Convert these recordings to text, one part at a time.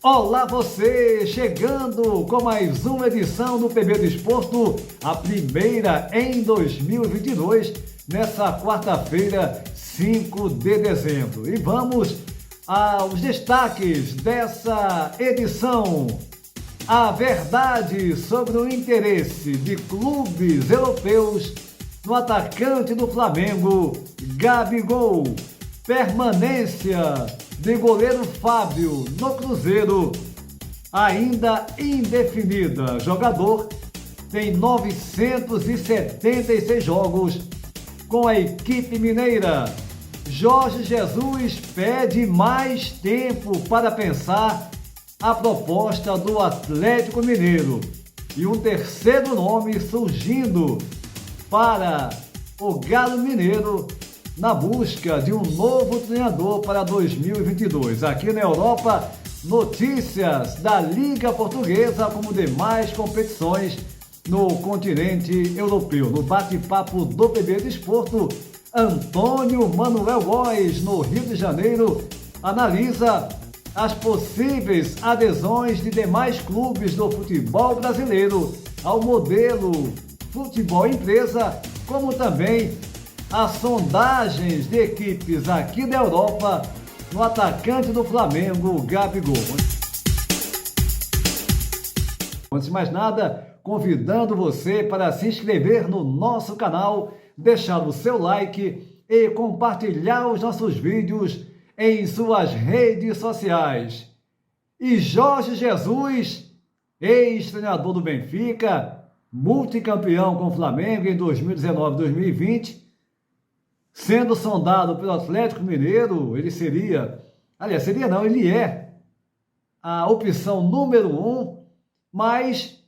Olá você, chegando com mais uma edição do PB do Esporto, a primeira em 2022, nessa quarta-feira, 5 de dezembro. E vamos aos destaques dessa edição. A verdade sobre o interesse de clubes europeus no atacante do Flamengo, Gabigol. Permanência de goleiro Fábio no Cruzeiro ainda indefinida. Jogador tem 976 jogos com a equipe mineira. Jorge Jesus pede mais tempo para pensar a proposta do Atlético Mineiro. E um terceiro nome surgindo para o Galo Mineiro na busca de um novo treinador para 2022. Aqui na Europa, notícias da Liga Portuguesa como demais competições no continente europeu. No bate-papo do PB do Esporto, Antônio Manuel Góes, no Rio de Janeiro, analisa as possíveis adesões de demais clubes do futebol brasileiro ao modelo futebol empresa, como também as sondagens de equipes aqui da Europa no atacante do Flamengo, Gabigol. Antes de mais nada, convidando você para se inscrever no nosso canal, deixar o seu like e compartilhar os nossos vídeos em suas redes sociais. E Jorge Jesus, ex-treinador do Benfica, multicampeão com o Flamengo em 2019-2020, sendo sondado pelo Atlético Mineiro, ele é a opção número 1, mas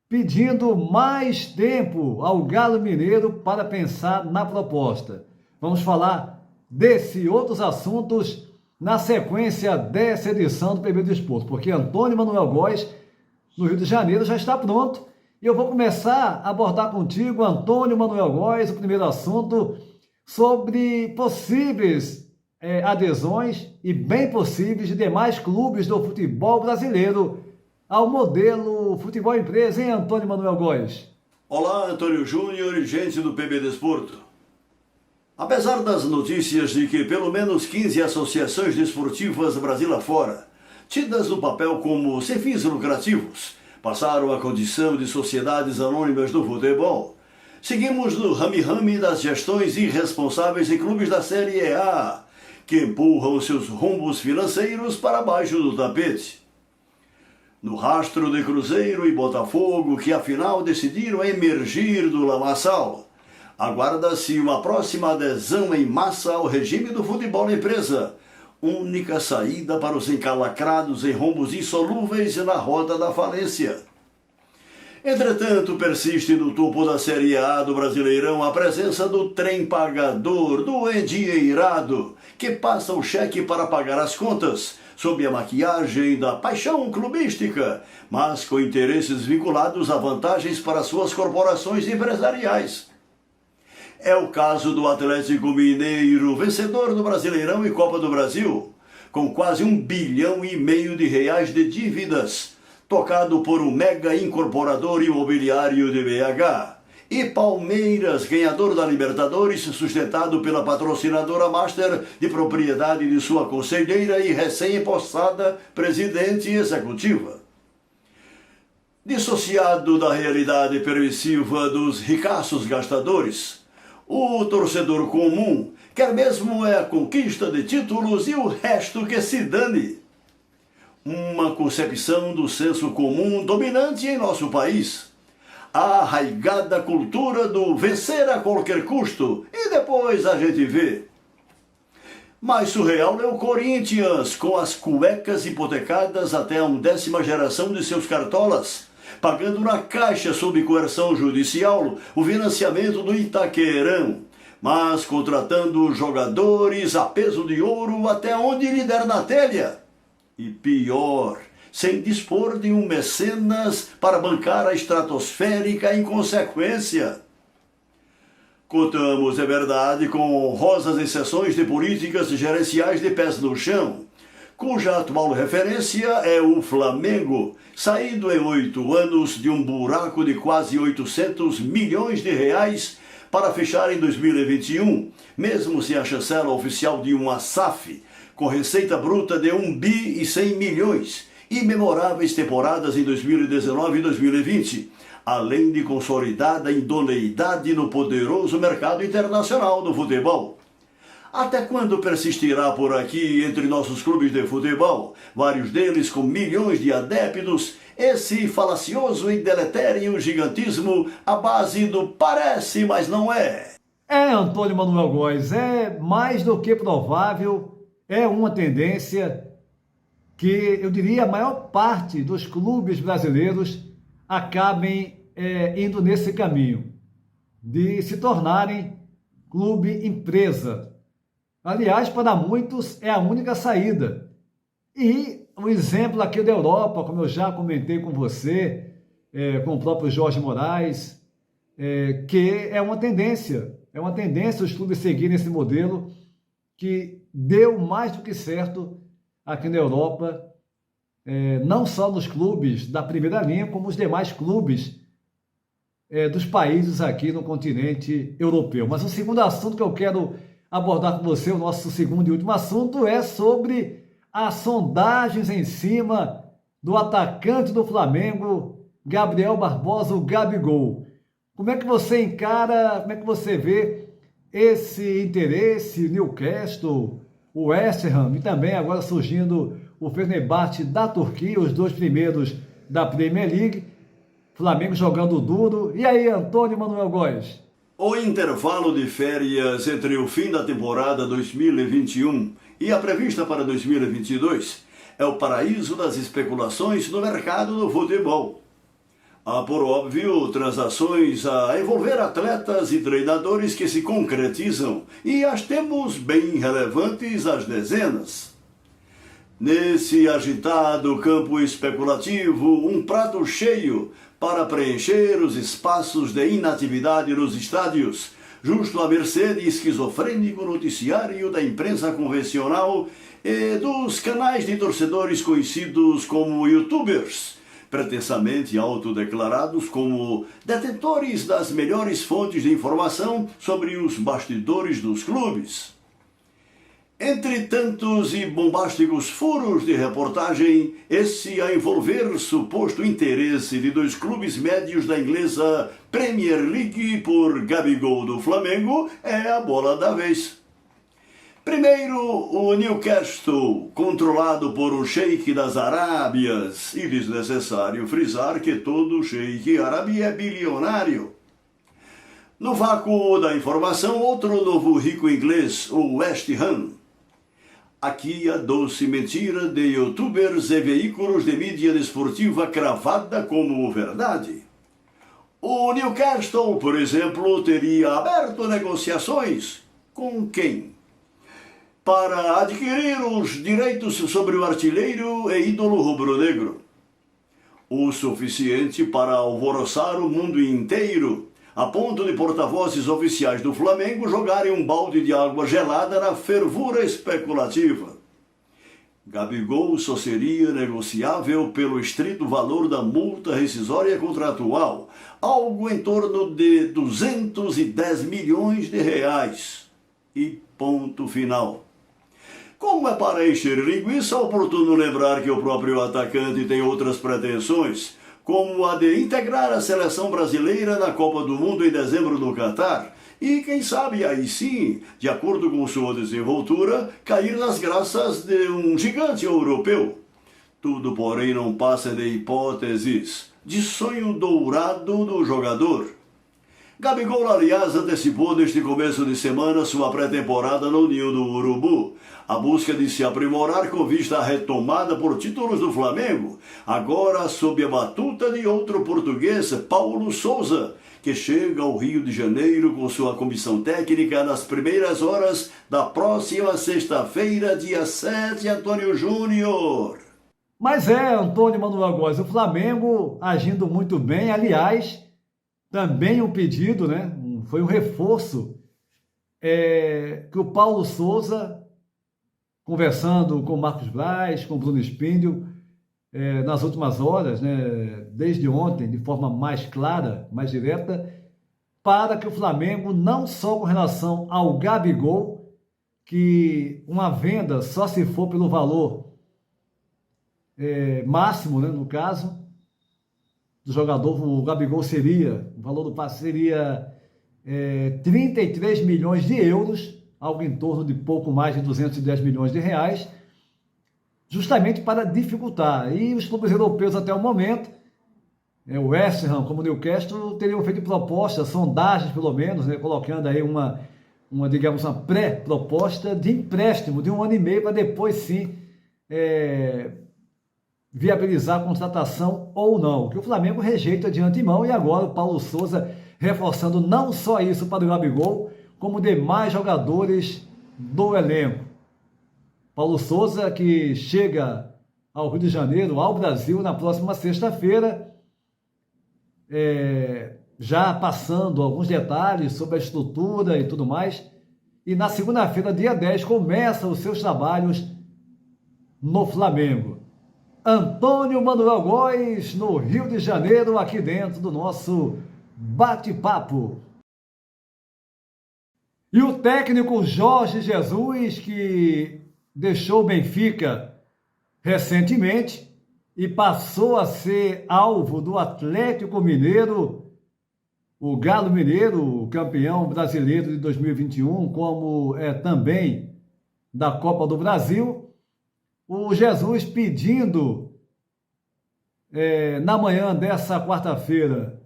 pedindo mais tempo ao Galo Mineiro para pensar na proposta. Vamos falar desse e outros assuntos na sequência dessa edição do PB do Esporto, porque Antônio Manuel Góes, no Rio de Janeiro, já está pronto. E eu vou começar a abordar contigo, Antônio Manuel Góes, o primeiro assunto sobre possíveis adesões e bem possíveis de demais clubes do futebol brasileiro ao modelo futebol empresa, hein, Antônio Manuel Góes? Olá, Antônio Júnior e gente do PB Desporto. Apesar das notícias de que pelo menos 15 associações desportivas Brasil afora, tidas no papel como sem fins lucrativos, passaram a condição de sociedades anônimas do futebol, seguimos no rame-rame das gestões irresponsáveis em clubes da Série A, que empurram seus rumbos financeiros para baixo do tapete. No rastro de Cruzeiro e Botafogo, que afinal decidiram emergir do lamaçal, aguarda-se uma próxima adesão em massa ao regime do futebol empresa, única saída para os encalacrados em rombos insolúveis na rota da falência. Entretanto, persiste no topo da Série A do Brasileirão a presença do trem pagador, do endinheirado, que passa o cheque para pagar as contas, sob a maquiagem da paixão clubística, mas com interesses vinculados a vantagens para suas corporações empresariais. É o caso do Atlético Mineiro, vencedor do Brasileirão e Copa do Brasil, com quase R$1,5 bilhão de dívidas, tocado por um mega incorporador imobiliário de BH, e Palmeiras, ganhador da Libertadores, sustentado pela patrocinadora Master, de propriedade de sua conselheira e recém-impostada presidente executiva. Dissociado da realidade permissiva dos ricaços gastadores, o torcedor comum quer mesmo a conquista de títulos e o resto que se dane. Uma concepção do senso comum dominante em nosso país. A arraigada cultura do vencer a qualquer custo e depois a gente vê. Mais surreal é o Corinthians, com as cuecas hipotecadas até a 11ª geração de seus cartolas, pagando na caixa sob coerção judicial o financiamento do Itaquerão, mas contratando jogadores a peso de ouro até onde lhe der na telha. E pior, sem dispor de um mecenas para bancar a estratosférica inconsequência. Contamos, é verdade, com honrosas exceções de políticas gerenciais de pés no chão, cuja atual referência é o Flamengo, saído em 8 anos de um buraco de quase 800 milhões de reais para fechar em 2021, mesmo sem a chancela oficial de uma SAF, com receita bruta de 1 bi e 100 milhões, e memoráveis temporadas em 2019 e 2020, além de consolidada idoneidade no poderoso mercado internacional do futebol. Até quando persistirá por aqui, entre nossos clubes de futebol, vários deles com milhões de adeptos, esse falacioso e deletério gigantismo à base do parece, mas não é? Antônio Manuel Góes, é mais do que provável, é uma tendência que, eu diria, a maior parte dos clubes brasileiros acabem indo nesse caminho, de se tornarem clube empresa. Aliás, para muitos é a única saída. E um exemplo aqui da Europa, como eu já comentei com você, com o próprio Jorge Moraes, que é uma tendência os clubes seguirem esse modelo que deu mais do que certo aqui na Europa, não só nos clubes da primeira linha, como os demais clubes dos países aqui no continente europeu. Mas o segundo assunto que eu quero abordar com você, o nosso segundo e último assunto, é sobre as sondagens em cima do atacante do Flamengo, Gabriel Barbosa, o Gabigol. Como é que você encara, como é que você vê esse interesse, Newcastle, o West Ham e também agora surgindo o Fenerbahçe da Turquia, os dois primeiros da Premier League, Flamengo jogando duro. E aí, Antônio Manuel Góes? O intervalo de férias entre o fim da temporada 2021 e a prevista para 2022 é o paraíso das especulações no mercado do futebol. Há, por óbvio, transações a envolver atletas e treinadores que se concretizam e as temos bem relevantes às dezenas. Nesse agitado campo especulativo, um prato cheio para preencher os espaços de inatividade nos estádios, justo à mercê de esquizofrênico noticiário da imprensa convencional e dos canais de torcedores conhecidos como youtubers, pretensamente autodeclarados como detentores das melhores fontes de informação sobre os bastidores dos clubes. Entre tantos e bombásticos furos de reportagem, esse a envolver suposto interesse de dois clubes médios da inglesa Premier League por Gabigol do Flamengo é a bola da vez. Primeiro, o Newcastle, controlado por um sheik das Arábias, e desnecessário frisar que todo sheik árabe é bilionário. No vácuo da informação, outro novo rico inglês, o West Ham. Aqui a doce mentira de youtubers e veículos de mídia desportiva cravada como verdade. O Newcastle, por exemplo, teria aberto negociações com quem? Para adquirir os direitos sobre o artilheiro e ídolo rubro-negro. O suficiente para alvoroçar o mundo inteiro, a ponto de porta-vozes oficiais do Flamengo jogarem um balde de água gelada na fervura especulativa. Gabigol só seria negociável pelo estrito valor da multa rescisória contratual, algo em torno de 210 milhões de reais. E ponto final. Como é para encher linguiça, é oportuno lembrar que o próprio atacante tem outras pretensões, como a de integrar a seleção brasileira na Copa do Mundo em dezembro no Catar, e quem sabe aí sim, de acordo com sua desenvoltura, cair nas graças de um gigante europeu. Tudo, porém, não passa de hipóteses, de sonho dourado do jogador. Gabigol, aliás, antecipou neste começo de semana sua pré-temporada no Ninho do Urubu, a busca de se aprimorar com vista à retomada por títulos do Flamengo, agora sob a batuta de outro português, Paulo Sousa, que chega ao Rio de Janeiro com sua comissão técnica nas primeiras horas da próxima sexta-feira, dia 7, Antônio Júnior. Mas Antônio Manuel Góes, o Flamengo agindo muito bem, aliás, também um pedido, né? Foi um reforço que o Paulo Sousa conversando com Marcos Braz, com Bruno Spindel, nas últimas horas, né, desde ontem, de forma mais clara, mais direta, para que o Flamengo, não só com relação ao Gabigol, que uma venda só se for pelo valor máximo, né, no caso, do jogador, o Gabigol o valor do passe seria 33 milhões de euros, algo em torno de pouco mais de 210 milhões de reais, justamente para dificultar. E os clubes europeus até o momento, o West Ham como o Newcastle, teriam feito propostas, sondagens pelo menos, né, colocando aí uma pré-proposta de empréstimo de 1 ano e meio para depois sim viabilizar a contratação ou não, que o Flamengo rejeita de antemão. E agora o Paulo Sousa reforçando não só isso para o Gabigol, como demais jogadores do elenco. Paulo Sousa, que chega ao Rio de Janeiro, ao Brasil, na próxima sexta-feira, já passando alguns detalhes sobre a estrutura e tudo mais, e na segunda-feira, dia 10, começa os seus trabalhos no Flamengo. Antônio Manuel Góes, no Rio de Janeiro, aqui dentro do nosso bate-papo. E o técnico Jorge Jesus, que deixou o Benfica recentemente e passou a ser alvo do Atlético Mineiro, o Galo Mineiro, o campeão brasileiro de 2021, como também da Copa do Brasil. O Jesus pedindo, na manhã dessa quarta-feira,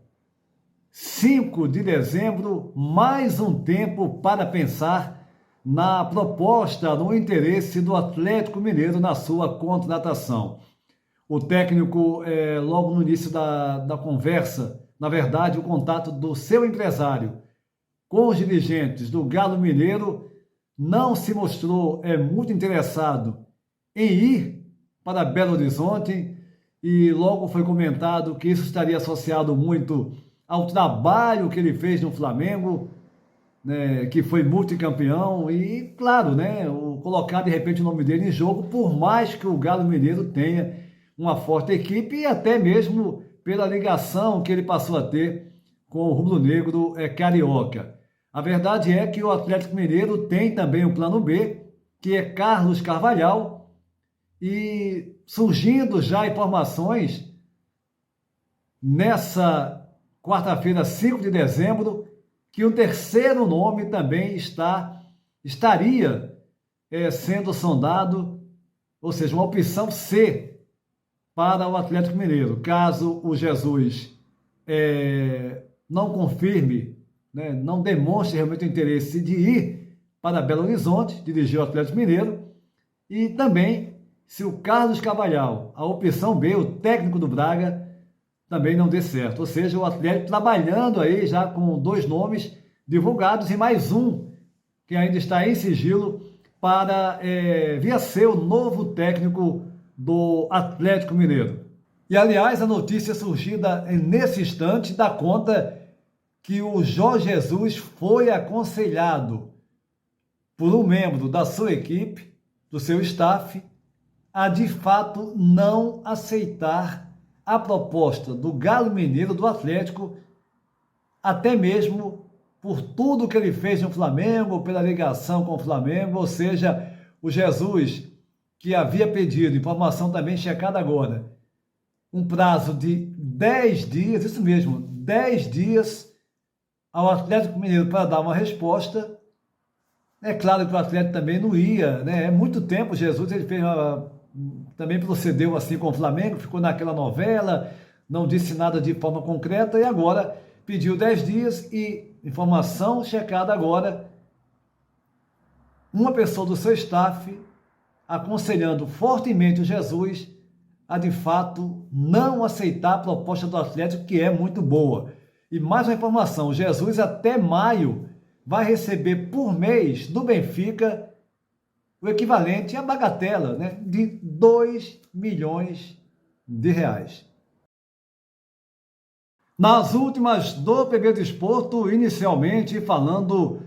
5 de dezembro, mais um tempo para pensar na proposta, no interesse do Atlético Mineiro na sua contratação. O técnico, logo no início da conversa, na verdade, o contato do seu empresário com os dirigentes do Galo Mineiro, não se mostrou muito interessado em ir para Belo Horizonte, e logo foi comentado que isso estaria associado muito ao trabalho que ele fez no Flamengo, né, que foi multicampeão, e claro, né, colocar de repente o nome dele em jogo, por mais que o Galo Mineiro tenha uma forte equipe, e até mesmo pela ligação que ele passou a ter com o rubro-negro carioca. A verdade é que o Atlético Mineiro tem também o plano B, que é Carlos Carvalhal, e surgindo já informações nessa quarta-feira, 5 de dezembro, que o terceiro nome também estaria sendo sondado, ou seja, uma opção C para o Atlético Mineiro. Caso o Jesus não confirme, né, não demonstre realmente o interesse de ir para Belo Horizonte, dirigir o Atlético Mineiro, e também se o Carlos Carvalhal, a opção B, o técnico do Braga, também não dê certo. Ou seja, o Atlético trabalhando aí já com 2 nomes divulgados e mais um que ainda está em sigilo para vir a ser o novo técnico do Atlético Mineiro. E, aliás, a notícia surgida nesse instante dá conta que o Jorge Jesus foi aconselhado por um membro da sua equipe, do seu staff, a de fato não aceitar a proposta do Galo Mineiro, do Atlético, até mesmo por tudo que ele fez no Flamengo, pela ligação com o Flamengo. Ou seja, o Jesus, que havia pedido, informação também checada agora, um prazo de 10 dias, isso mesmo, 10 dias ao Atlético Mineiro para dar uma resposta. É claro que o Atlético também não ia, né? É muito tempo. Jesus ele fez também procedeu assim com o Flamengo, ficou naquela novela, não disse nada de forma concreta, e agora pediu 10 dias e informação checada agora, uma pessoa do seu staff aconselhando fortemente o Jesus a de fato não aceitar a proposta do Atlético, que é muito boa. E mais uma informação, o Jesus até maio vai receber por mês do Benfica o equivalente à bagatela, né, de 2 milhões de reais. Nas últimas do PB Desporto, inicialmente falando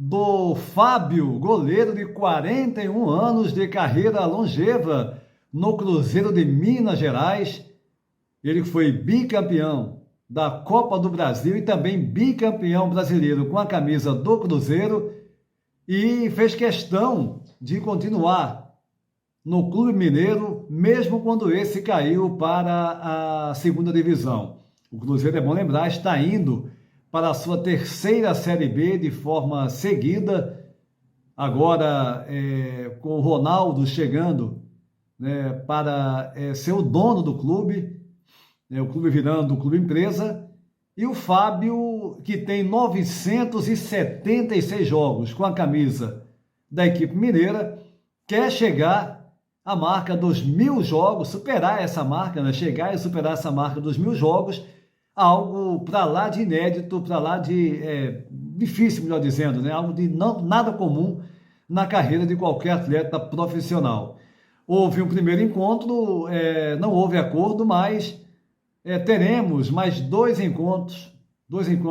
do Fábio, goleiro de 41 anos de carreira longeva no Cruzeiro de Minas Gerais. Ele foi bicampeão da Copa do Brasil e também bicampeão brasileiro com a camisa do Cruzeiro e fez questão de continuar no Clube Mineiro, mesmo quando esse caiu para a segunda divisão. O Cruzeiro, é bom lembrar, está indo para a sua terceira Série B de forma seguida, agora com o Ronaldo chegando, né, para ser o dono do clube, o clube virando o clube empresa, e o Fábio, que tem 976 jogos com a camisa da equipe mineira, quer chegar à marca dos 1.000 jogos, superar essa marca, né? Chegar e superar essa marca dos 1.000 jogos, algo para lá de inédito, para lá de difícil, melhor dizendo, né? Algo de nada comum na carreira de qualquer atleta profissional. Houve um primeiro encontro, não houve acordo, mas teremos mais dois encontros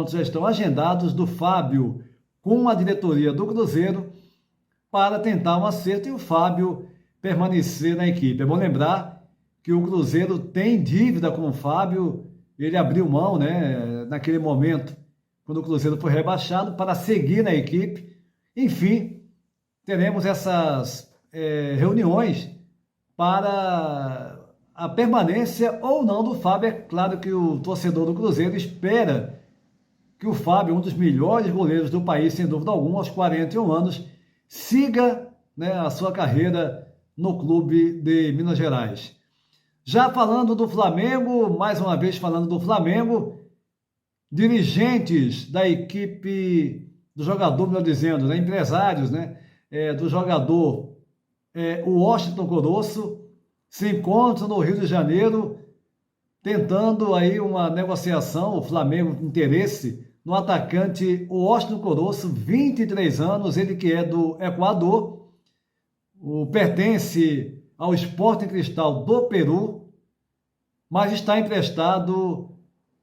já estão agendados do Fábio com a diretoria do Cruzeiro para tentar um acerto e o Fábio permanecer na equipe. É bom lembrar que o Cruzeiro tem dívida com o Fábio, ele abriu mão, né, naquele momento, quando o Cruzeiro foi rebaixado, para seguir na equipe. Enfim, teremos essas reuniões para a permanência ou não do Fábio. É claro que o torcedor do Cruzeiro espera que o Fábio, um dos melhores goleiros do país, sem dúvida alguma, aos 41 anos, siga, né, a sua carreira no clube de Minas Gerais. Já falando do Flamengo, mais uma vez falando do Flamengo, dirigentes da equipe do jogador, melhor dizendo, né, empresários, né, do jogador, o Washington Coroço, se encontram no Rio de Janeiro tentando aí uma negociação, o Flamengo com interesse no atacante Washington Coroço, 23 anos, ele que é do Equador, pertence ao Sporting Cristal do Peru, mas está emprestado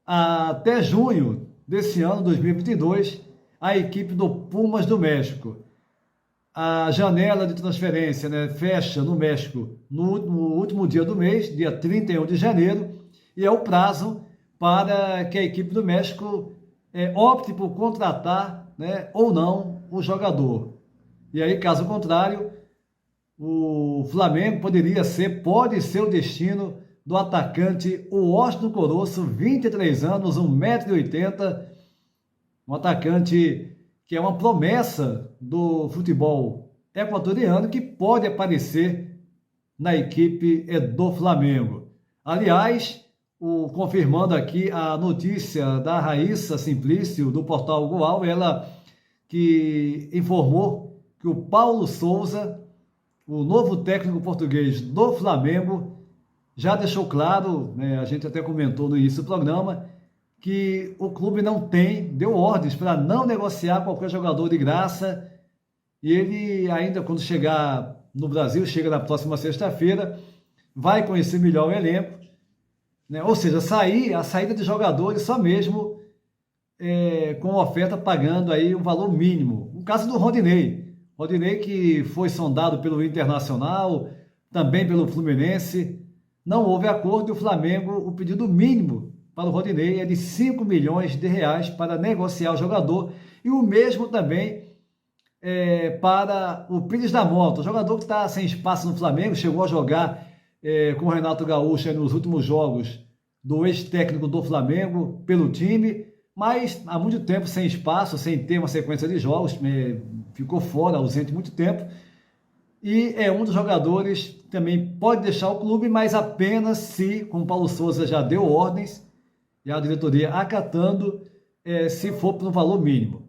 até junho desse ano, 2022, à equipe do Pumas do México. A janela de transferência, né, fecha no México no último dia do mês, dia 31 de janeiro, e é o prazo para que a equipe do México opte por contratar, né, ou não o jogador. E aí, caso contrário, o Flamengo pode ser o destino do atacante Washington Coroço, 23 anos, 1,80 m, um atacante que é uma promessa do futebol equatoriano, que pode aparecer na equipe do Flamengo. Aliás, confirmando aqui a notícia da Raíssa Simplício, do portal Goal, ela que informou que o Paulo Souza, o novo técnico português do Flamengo, já deixou claro, né, a gente até comentou no início do programa, que o clube deu ordens para não negociar qualquer jogador de graça, e ele ainda, quando chegar no Brasil, chega na próxima sexta-feira, vai conhecer melhor o elenco, né? Ou seja, a saída de jogadores só mesmo com oferta pagando aí um valor mínimo. O caso do Rodinei que foi sondado pelo Internacional, também pelo Fluminense, não houve acordo e o Flamengo, o pedido mínimo para o Rodinei é de 5 milhões de reais para negociar o jogador, e o mesmo também para o Pires da Mota, o jogador que está sem espaço no Flamengo, chegou a jogar com o Renato Gaúcho nos últimos jogos do ex-técnico do Flamengo pelo time, mas há muito tempo sem espaço, sem ter uma sequência de jogos, ficou fora, ausente muito tempo, e é um dos jogadores que também pode deixar o clube, mas apenas se, como o Paulo Souza já deu ordens, e a diretoria acatando, se for por um valor mínimo.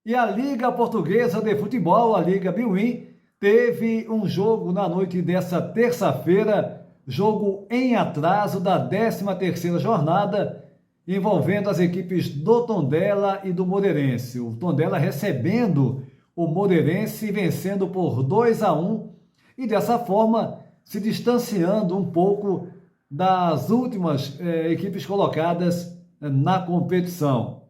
E a Liga Portuguesa de Futebol, a Liga Bwin, teve um jogo na noite dessa terça-feira, jogo em atraso da 13ª jornada, envolvendo as equipes do Tondela e do Moreirense. O Tondela recebendo o Moreirense e vencendo por 2-1, e dessa forma se distanciando um pouco das últimas equipes colocadas na competição.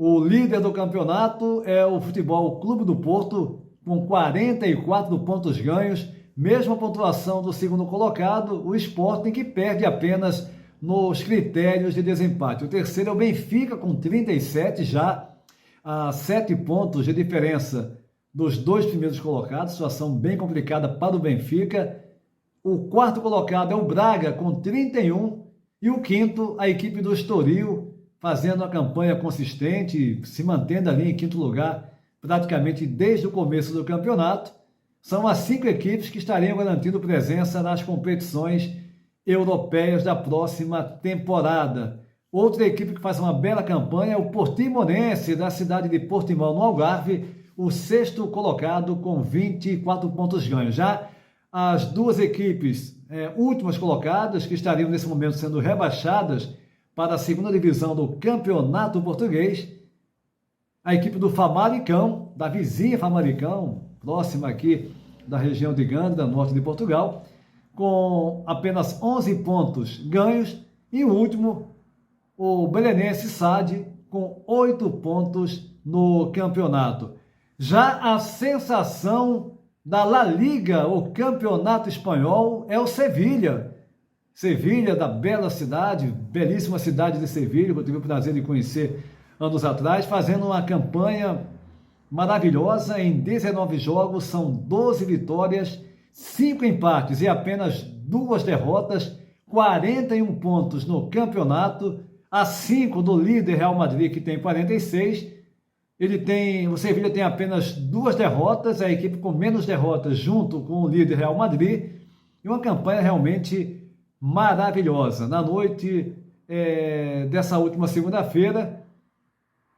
O líder do campeonato é o Futebol Clube do Porto, com 44 pontos ganhos, mesma pontuação do segundo colocado, o Sporting, que perde apenas nos critérios de desempate. O terceiro é o Benfica, com 37, já a 7 pontos de diferença dos dois primeiros colocados, situação bem complicada para o Benfica. O quarto colocado é o Braga, com 31, e o quinto, a equipe do Estoril, fazendo uma campanha consistente, se mantendo ali em quinto lugar, praticamente desde o começo do campeonato. São as 5 equipes que estariam garantindo presença nas competições europeias da próxima temporada. Outra equipe que faz uma bela campanha é o Portimonense, da cidade de Portimão, no Algarve, o sexto colocado com 24 pontos ganhos. Já as duas equipes últimas colocadas, que estariam nesse momento sendo rebaixadas para a segunda divisão do Campeonato Português, a equipe do Famalicão, da vizinha Famalicão, próxima aqui da região de Gândara, norte de Portugal, com apenas 11 pontos ganhos, e o último, o Belenenses SAD, com 8 pontos no campeonato. Já a sensação da La Liga, o campeonato espanhol, é o Sevilha. Sevilha, da bela cidade, belíssima cidade de Sevilha, que eu tive o prazer de conhecer anos atrás, fazendo uma campanha maravilhosa. Em 19 jogos, são 12 vitórias, 5 empates e apenas 2 derrotas, 41 pontos no campeonato, a 5 do líder Real Madrid, que tem 46. O Sevilha tem apenas 2 derrotas, a equipe com menos derrotas junto com o líder Real Madrid, e uma campanha realmente maravilhosa. Na noite dessa última segunda-feira,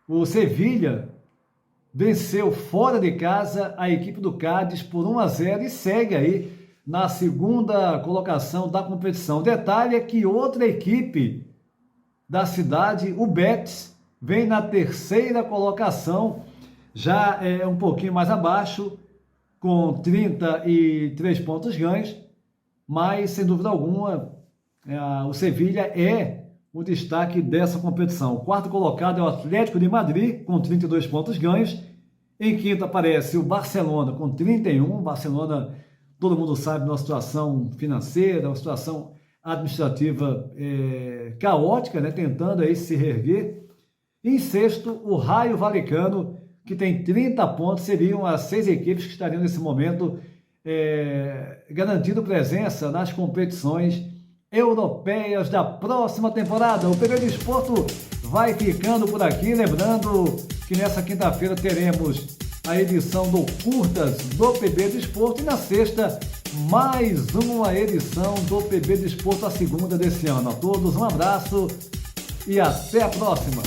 o Sevilha venceu fora de casa a equipe do Cádiz por 1-0 e segue aí na segunda colocação da competição. Detalhe é que outra equipe da cidade, o Betis, vem na terceira colocação, já é um pouquinho mais abaixo, com 33 pontos ganhos, mas sem dúvida alguma o Sevilha é o destaque dessa competição. O quarto colocado é o Atlético de Madrid, com 32 pontos ganhos. Em quinto aparece o Barcelona, com 31. Barcelona, todo mundo sabe, numa situação financeira, uma situação administrativa caótica, né? Tentando aí se reerguer. Em sexto, o Raio Vallecano, que tem 30 pontos. Seriam as 6 equipes que estariam nesse momento garantindo presença nas competições europeias da próxima temporada. O PB Desporto vai ficando por aqui, lembrando que nessa quinta-feira teremos a edição do Curtas do PB Desporto, e na sexta mais uma edição do PB Desporto, a segunda desse ano. A todos um abraço e até a próxima.